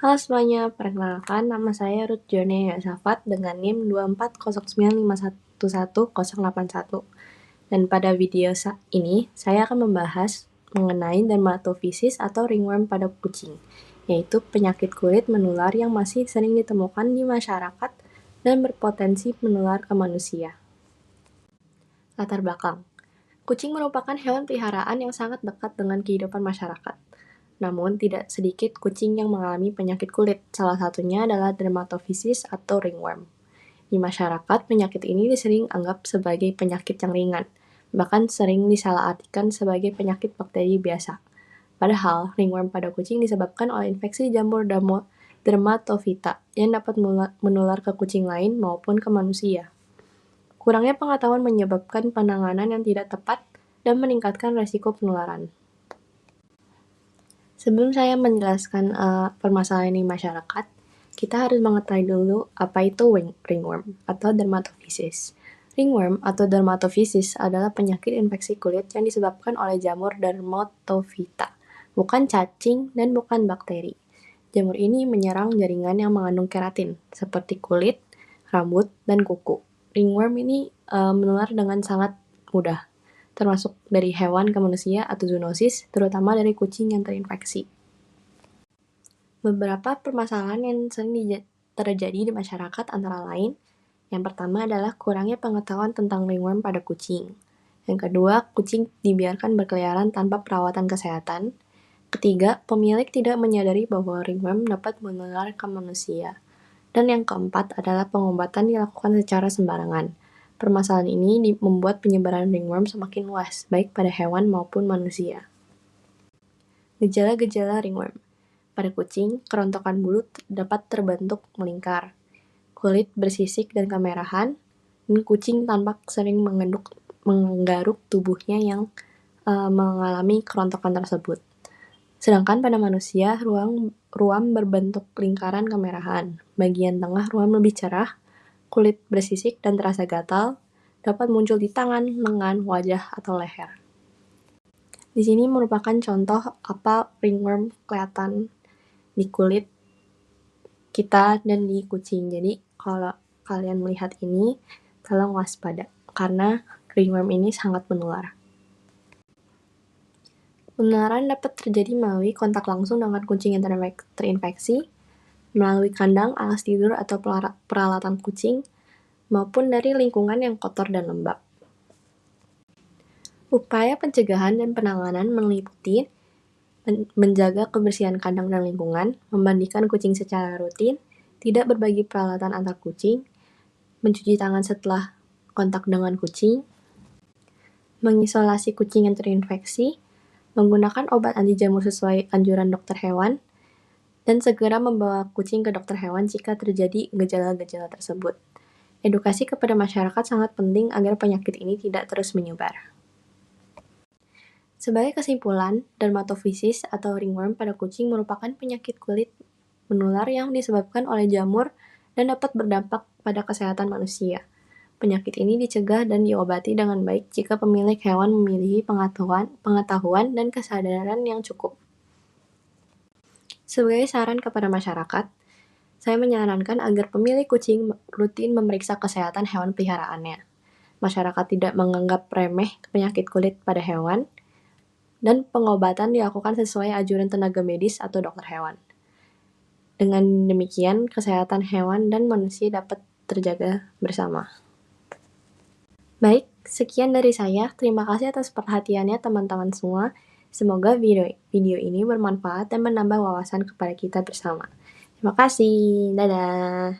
Halo semuanya, perkenalkan nama saya Ruth Jone Yosafat dengan NIM 24095111081. Dan pada video ini, saya akan membahas mengenai dermatofisis atau ringworm pada kucing, yaitu penyakit kulit menular yang masih sering ditemukan di masyarakat dan berpotensi menular ke manusia. Latar belakang. Kucing merupakan hewan peliharaan yang sangat dekat dengan kehidupan masyarakat. Namun, tidak sedikit kucing yang mengalami penyakit kulit, salah satunya adalah dermatofisis atau ringworm. Di masyarakat, penyakit ini sering anggap sebagai penyakit yang ringan, bahkan sering disalahartikan sebagai penyakit bakteri biasa. Padahal, ringworm pada kucing disebabkan oleh infeksi jamur dermatofita yang dapat menular ke kucing lain maupun ke manusia. Kurangnya pengetahuan menyebabkan penanganan yang tidak tepat dan meningkatkan resiko penularan. Sebelum saya menjelaskan permasalahan di masyarakat, kita harus mengetahui dulu apa itu ringworm atau dermatofisis. Ringworm atau dermatofisis adalah penyakit infeksi kulit yang disebabkan oleh jamur dermatofita, bukan cacing dan bukan bakteri. Jamur ini menyerang jaringan yang mengandung keratin, seperti kulit, rambut, dan kuku. Ringworm ini menular dengan sangat mudah, termasuk dari hewan ke manusia atau zoonosis, terutama dari kucing yang terinfeksi. Beberapa permasalahan yang sering terjadi di masyarakat antara lain, yang pertama adalah kurangnya pengetahuan tentang ringworm pada kucing. Yang kedua, kucing dibiarkan berkeliaran tanpa perawatan kesehatan. Ketiga, pemilik tidak menyadari bahwa ringworm dapat menular ke manusia. Dan yang keempat adalah pengobatan dilakukan secara sembarangan. Permasalahan ini membuat penyebaran ringworm semakin luas, baik pada hewan maupun manusia. Gejala-gejala ringworm. Pada kucing, kerontokan bulu dapat terbentuk melingkar, kulit bersisik dan kemerahan, dan kucing tampak sering menggaruk tubuhnya yang mengalami kerontokan tersebut. Sedangkan pada manusia, ruam berbentuk lingkaran kemerahan. Bagian tengah ruam lebih cerah, kulit bersisik dan terasa gatal, dapat muncul di tangan, lengan, wajah, atau leher. Di sini merupakan contoh apa ringworm kelihatan di kulit kita dan di kucing. Jadi kalau kalian melihat ini, tolong waspada karena ringworm ini sangat menular. Penularan dapat terjadi melalui kontak langsung dengan kucing yang terinfeksi, melalui kandang, alas tidur, atau peralatan kucing, maupun dari lingkungan yang kotor dan lembab. Upaya pencegahan dan penanganan meliputi menjaga kebersihan kandang dan lingkungan, memandikan kucing secara rutin, tidak berbagi peralatan antar kucing, mencuci tangan setelah kontak dengan kucing, mengisolasi kucing yang terinfeksi, menggunakan obat anti jamur sesuai anjuran dokter hewan, dan segera membawa kucing ke dokter hewan jika terjadi gejala-gejala tersebut. Edukasi kepada masyarakat sangat penting agar penyakit ini tidak terus menyebar. Sebagai kesimpulan, dermatofisis atau ringworm pada kucing merupakan penyakit kulit menular yang disebabkan oleh jamur dan dapat berdampak pada kesehatan manusia. Penyakit ini dicegah dan diobati dengan baik jika pemilik hewan memiliki pengetahuan dan kesadaran yang cukup. Sebagai saran kepada masyarakat, saya menyarankan agar pemilik kucing rutin memeriksa kesehatan hewan peliharaannya. Masyarakat tidak menganggap remeh penyakit kulit pada hewan, dan pengobatan dilakukan sesuai anjuran tenaga medis atau dokter hewan. Dengan demikian, kesehatan hewan dan manusia dapat terjaga bersama. Baik, sekian dari saya. Terima kasih atas perhatiannya teman-teman semua. Semoga video ini bermanfaat dan menambah wawasan kepada kita bersama. Terima kasih. Dadah.